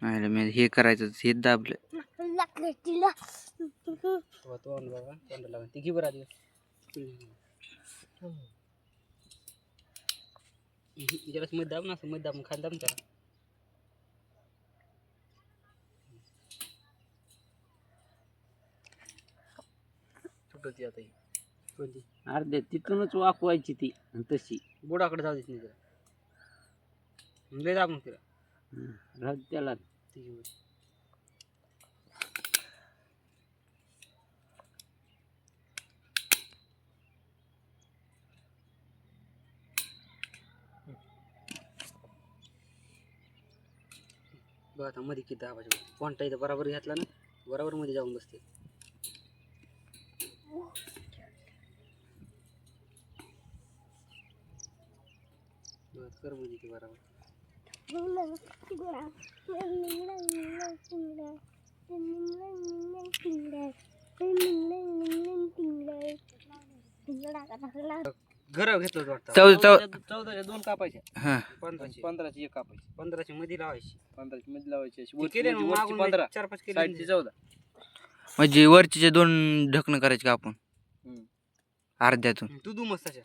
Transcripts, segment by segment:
नाही मी हे करायचं हे दाबलं तोंड बघा तोंड लावून ती घे बरं आधी जरास मध्ये दाब ना असं मध्ये दाबून खाली दाब ना त्याला सुटती आता ही कोणती अर्ध्या तिथूनच वाकवायची ती आणि तशी बोडाकडे जाऊ देत नाही जरा लय दाब मग तिला राहत त्याला ती घे बरं. बघ आता मध्ये किती दाबायचं कोणता इथं बरोबर घेतला ना बरोबर मध्ये जाऊन बसते बघ कर मध्ये ती बरोबर घर घेतलं वाटतं 14 दोन कापायच्या हा 15ची एक कापायची 15ची मध्ये लावायची 15 मध्ये लावायची अशी केले वरची 15 4-5 केले साईडची 14 म्हणजे वरचे दोन ढकणं करायचे का आपण अर्ध्यातून तू दू मस्त अशा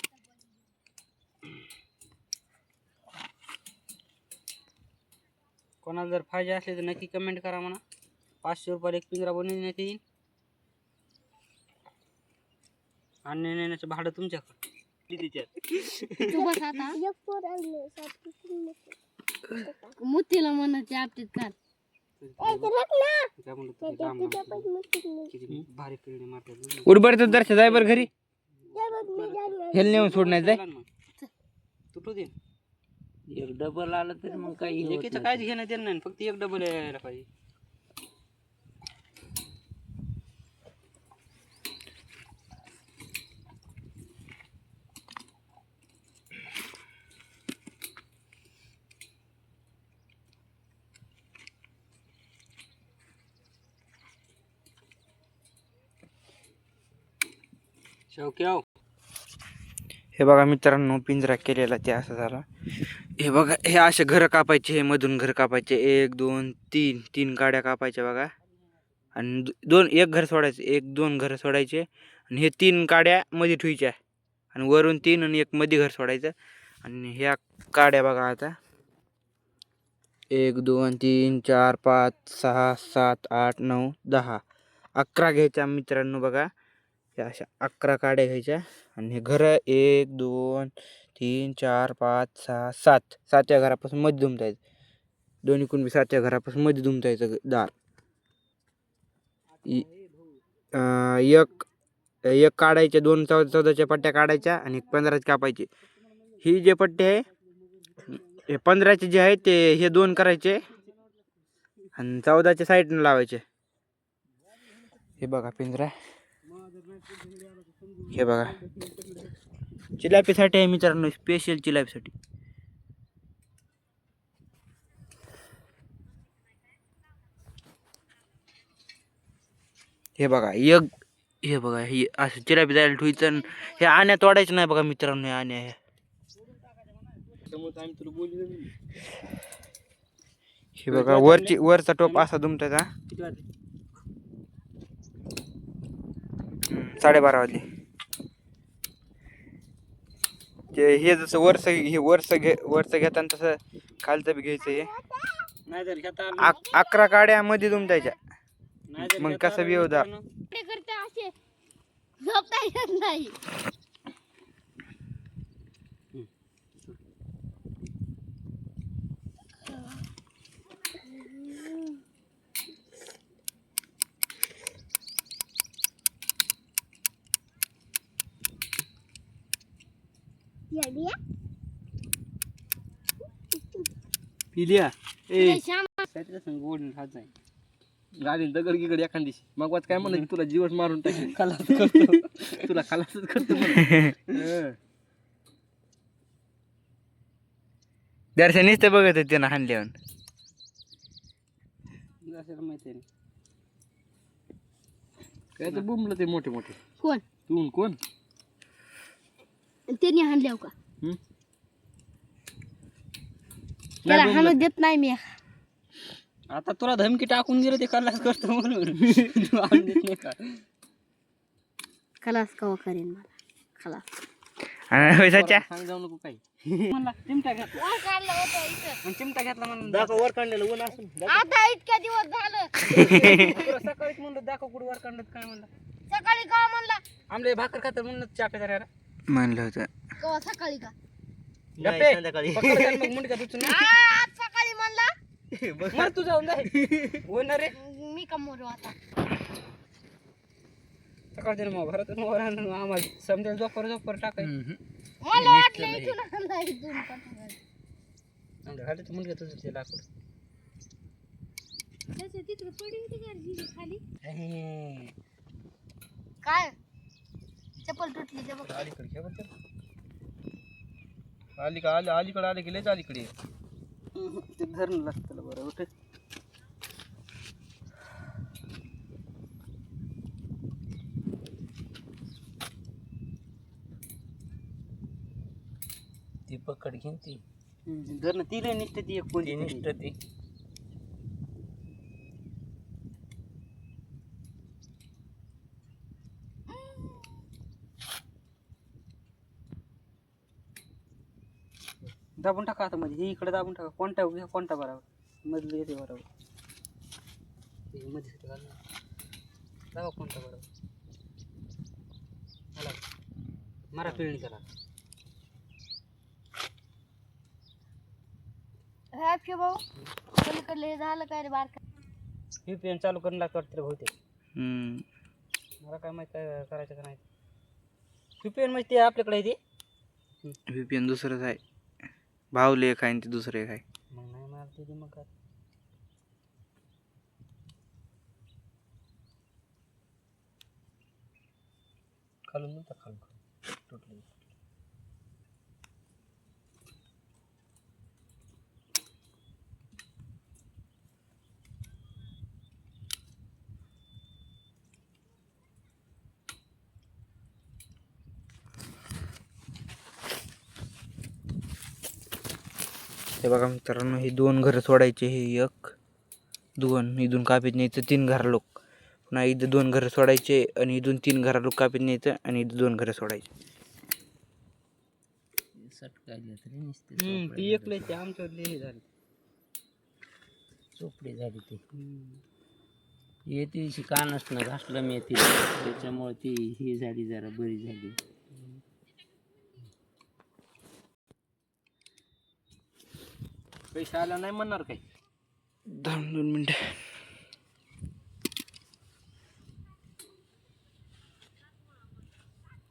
कोणाला जर फायदे असले तर नक्की कमेंट करा म्हणा 500 रुपयाला एक पिंजरा बनवण्यात येईल आणणे नेण्याचं भाडं तुमच्याकडे मुतीला म्हणायचे आपटीत काढ भारी पिरणे मारतात उर्बरचं दर्शन जाय बरं घरी हेल नेऊन सोडण्यात जाय तुटू दे एक डबल आलं तरी मग काही एकीचं काहीच घेणं देणं नाही फक्त एक डबल यायला पाहिजे शौक्याव हे बघा मित्रांनो पिंजरा केलेला ते असं झाला हे बघा हे असे घर कापायचे हे मधून घर कापायचे 1 2 3 3 गाड्या कापायच्या बघा आणि एक घर सोडायचं 1 2 घर सोडायचे आणि हे 3 गाड्या मध्ये ठेवायच्या आणि वरून 3 आणि एक मध्ये घर सोडायचं आणि ह्या गाड्या बघा आता 1 2 3 4 5 6 7 8 9 10 11 घ्यायच्या मित्रांनो बघा या अशा 11 काड्या घ्यायच्या आणि हे घर 1 2 3 4 5 6 7 7व्या घरापासून मध्ये दुमतायचं दोन्ही कुणबी 7व्या घरापासून मध्ये दुमतायचं दार एक काढायच्या 2 14च्या पट्ट्या काढायच्या आणि 15 कापायचे ही जे पट्टे आहे हे 15चे जे आहे ते हे 2 करायचे आणि 14च्या साईडने लावायचे हे बघा पिंजरा हे बघा चिलापीसाठी आहे मित्रांनो स्पेशल चिलापीसाठी हे बघा हे बघा हे असं चिलापी जायला ठेवायचं हे आण्या तोडायचं नाही बघा मित्रांनो हे आण्या हे बघा वरचा टोप असा दुमतायचा 12:30 वाजले ते हे जसं वरचं घेताना तसं खालचं बी घ्यायचं हे नाहीतर 11 काड्या मध्ये दुमतायच्या मग कसं बी येऊ द्या झोपता येत नाही पिलिया ए श्याम त्याच्या संग गोड खात नाही गाडी दगड गिगड एखाद दिवशी मग वाच काय म्हणलं तुला जीवच मारून टाकेल खलास करतो तुला खलासच करतो म्हणून. दर्शन नुसतं बघत होते ना हाणल्यावर माहिती आहे काय तर बुमलं ते मोठे मोठे कोण तू कोण त्यांनी हाणल्याव का हम्म? त्याला हाणू देत नाही मी आता तुला धमकी टाकून गेलं ते खलास करतो म्हणून तू आणून देत नाही का खलास कवा करेन मला खलास आणि पैशाच्या सांग जाऊ नको काही म्हणला चिमटा घेतला वर काढलं होतं इथं मग चिमटा घेतला म्हणून दाखव वर काढलेलं ऊन असून आता इतक्या दिवस झालं तुला सकाळीच म्हणलं दाखव कुठं वर काढलं काय म्हणलं सकाळी का म्हणला आमले भाकर खातर म्हणलं चाप्या जरा म्हणलं होतं कवा सकाळी का गप्पे संध्याकाळी मग मुंडक्यात उचलून आज सकाळी म्हणला मग तू जाऊन जाय होणार रे मी का मोरू आता सकाळच्या मग घरात आम्हाला समजा झोपर टाकाय मला वाटलं इथून आणला इथून आमच्या घरात मुंडक्यात उचल ते लाकूड त्याच्या तिकडे पडीन ती गाडी खाली काय चप्पल तुटली ते बघ अलीकडे घे बरं अलीकडे आले की लयच अलीकडे ये. ते धरण लागतं बरं उठ ती पकड घेईन ती धरण तिला निघते ती एक कोणती निष्ठ ती दाबून टाका आता मध्ये हे इकडे दाबून टाका कोणता घ्या कोणता बरोबर मधलं येते बरोबर हे मध्ये इथे घाल ना. दाबा कोणता बरोबर मला मारा पिळणी करा हॅपी भाऊ पलीकडले हे झालं काय रे बारका VPN चालू करून लागतं वाटतं रे बहुतेक हम्म. मला काय माहित काय करायचं का नाही VPN म्हणजे ते आपल्याकडे आहे ते VPN दुसरंच आहे भावले एक आहे आणि ते दुसरं एक आहे मग नाही मला ते मग काय खालून नव्हता खालून तुटली हे बघा मित्रांनो ही 2 घरं सोडायचे हे एक 2 इथून कापीत न्यायचं 3 घरा लोक पुन्हा इथं 2 घरं सोडायचे आणि इथून 3 घरा लोक कापीत न्यायचं आणि इथं 2 घरं सोडायचे सटकायला तरी नुसते ती एकले ते आमच्या हे झाले चोपडी झाली ती येते कानच ना घासलं मी ती त्याच्यामुळे ती ही झाली जरा बरी झाली पैसे आला नाही म्हणणार काही 2 मिनिटं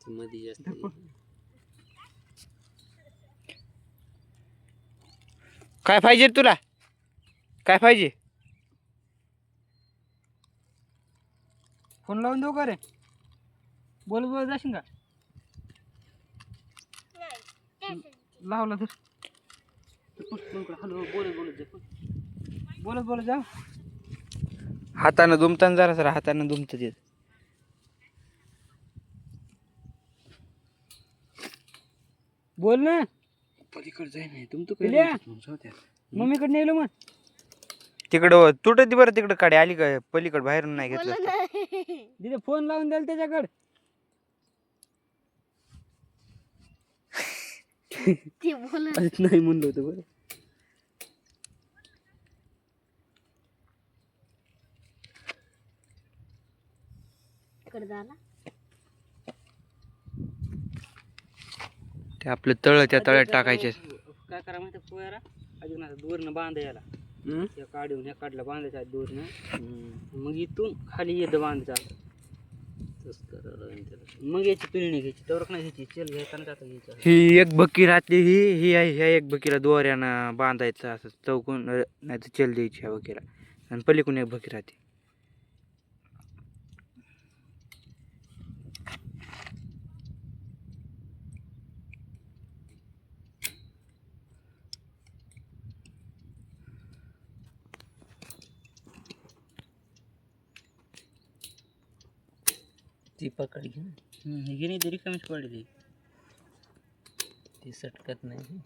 मध्ये जास्त काय पाहिजे रे तुला काय पाहिजे फोन लावून देऊ का रे बोलत बोलत जाशील का लावला तर हॅलो बोलत बोलत जा बोलत बोलत जा हातानं दुमताना जरा सर हातानं दुमत येत बोल ना पलीकडे जाय नाही तुम मम्मीकडे नेलो मग तिकडं तुटत बरं तिकडं काढे आली का पलीकडे बाहेरून नाही घेतलं बोललं नाही तिथे फोन लावून द्याल त्याच्याकडे ते बोलत नाही म्हणलं होतं बरं तिकडे झाला ते आपलं तळ त्या तळ्यात टाकायचे काय करा माहिती पोयारा अजून आता दूरनं बांधायला या काढून ह्या काढला बांधायचा आहे दूरनं मग इथून खाली येतं बांधायचं मग याची पिळणी घ्यायची तेवढं नाही घ्यायची चल घ्यायचा आता घ्यायचं ही एक बक्की राहते ही आहे ह्या एक बकीला दोऱ्यानं बांधायचं असं चौकून नाही तर चल द्यायची ह्या बकीला आणि पलीकडून एक बकी राहते ती पकड घे हे गेली तरी कमीच पडली ती सटकत नाही